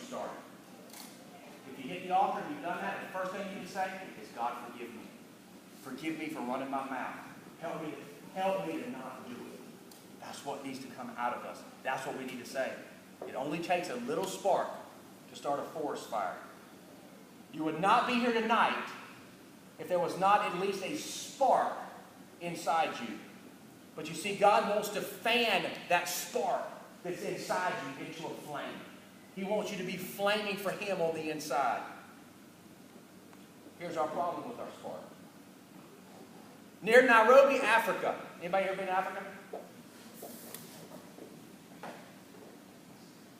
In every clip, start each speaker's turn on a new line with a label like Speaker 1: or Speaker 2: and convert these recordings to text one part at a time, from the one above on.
Speaker 1: started. If you hit the altar and you've done that, the first thing you can say is, God, forgive me. Forgive me for running my mouth. Help me to not do it. That's what needs to come out of us. That's what we need to say. It only takes a little spark to start a forest fire. You would not be here tonight if there was not at least a spark inside you. But you see, God wants to fan that spark that's inside you into a flame. He wants you to be flaming for Him on the inside. Here's our problem with our spark. Near Nairobi, Africa. Anybody ever been to Africa?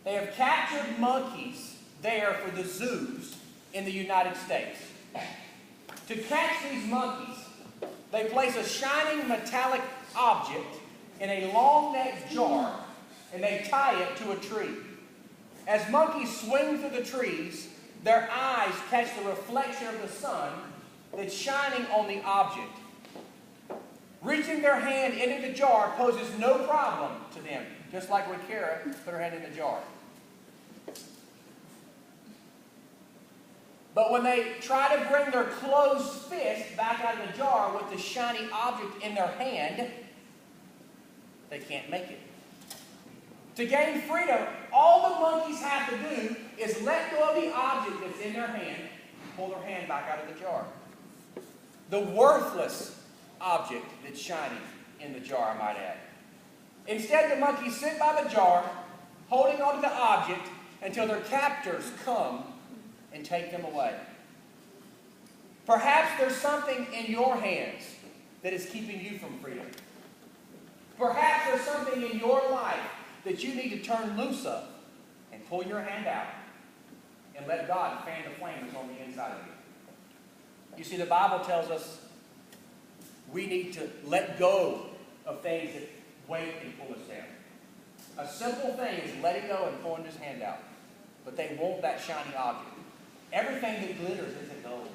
Speaker 1: They have captured monkeys there for the zoos in the United States. To catch these monkeys, they place a shining metallic object in a long-necked jar and they tie it to a tree. As monkeys swing through the trees, their eyes catch the reflection of the sun that's shining on the object. Reaching their hand into the jar poses no problem to them, just like when Kara put her hand in the jar. But when they try to bring their closed fist back out of the jar with the shiny object in their hand, they can't make it. To gain freedom, all the monkeys have to do is let go of the object that's in their hand, pull their hand back out of the jar. The worthless object that's shining in the jar, I might add. Instead, the monkeys sit by the jar, holding onto the object until their captors come and take them away. Perhaps there's something in your hands that is keeping you from freedom. Perhaps there's something in your life that you need to turn loose of and pull your hand out and let God fan the flame that's on the inside of you. You see, the Bible tells us we need to let go of things that weight and pull us down. A simple thing is letting go and pulling his hand out. But they want that shiny object. Everything that glitters isn't gold.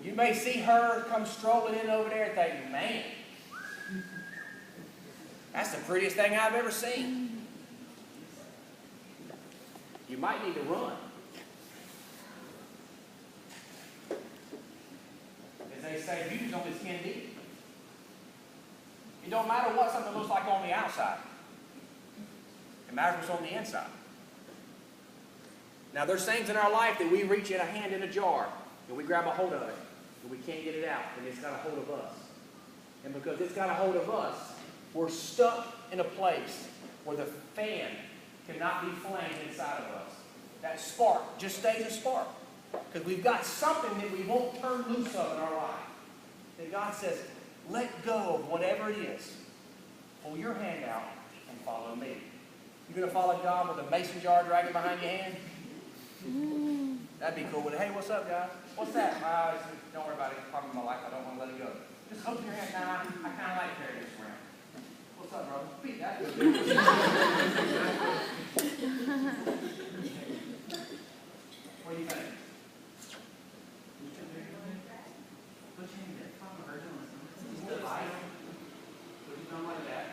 Speaker 1: You may see her come strolling in over there and think, man, that's the prettiest thing I've ever seen. You might need to run. As they say, beauty's only skin deep. It don't matter what something looks like on the outside. It matters what's on the inside. Now, there's things in our life that we reach in a hand in a jar, and we grab a hold of it, and we can't get it out, and it's got a hold of us. And because it's got a hold of us, we're stuck in a place where the fan cannot be flamed inside of us. That spark just stays a spark. Because we've got something that we won't turn loose of in our life. And God says, let go of whatever it is. Pull your hand out and follow me. You're going to follow God with a mason jar dragging behind your hand? That'd be cool. Hey, what's up, guys? What's that? Don't worry about it. It's part of my life. I don't want to let it go. Just open your hand. Now, I kind of like carrying this around. What's up, brother? Beat that. What do you think? Put your hand there. Put your thumb like that.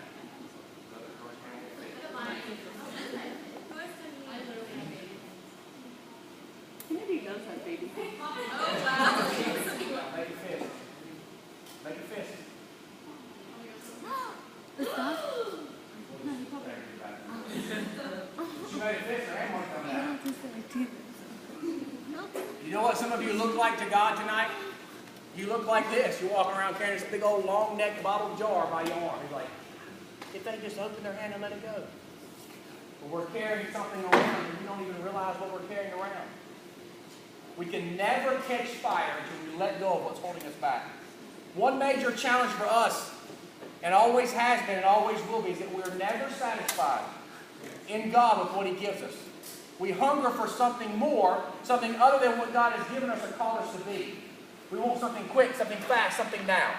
Speaker 2: Maybe he does have baby.
Speaker 1: Oh, wow. Make a fist. Make a fist. She made a fist, her hand won't come out. You know what some of you look like to God tonight? You look like this. You're walking around carrying this big old long-necked bottle jar by your arm. You're like, if they just open their hand and let it go. But we're carrying something around and we don't even realize what we're carrying around. We can never catch fire until we let go of what's holding us back. One major challenge for us, and always has been and always will be, is that we're never satisfied in God with what He gives us. We hunger for something more, something other than what God has given us or called us to be. We want something quick, something fast, something now.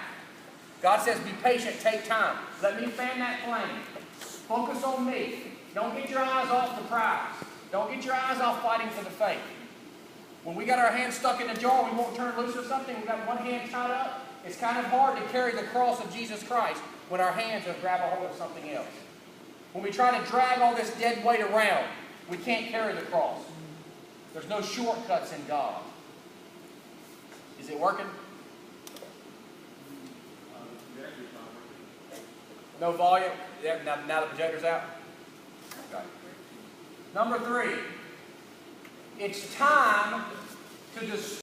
Speaker 1: God says, be patient, take time. Let me fan that flame. Focus on me. Don't get your eyes off the prize. Don't get your eyes off fighting for the faith. When we got our hands stuck in a jar, we won't turn loose of something. We've got one hand tied up. It's kind of hard to carry the cross of Jesus Christ when our hands have grabbed a hold of something else. When we try to drag all this dead weight around, we can't carry the cross. There's no shortcuts in God. Is it working? No volume? Now the projector's out? Okay. Number 3. It's time to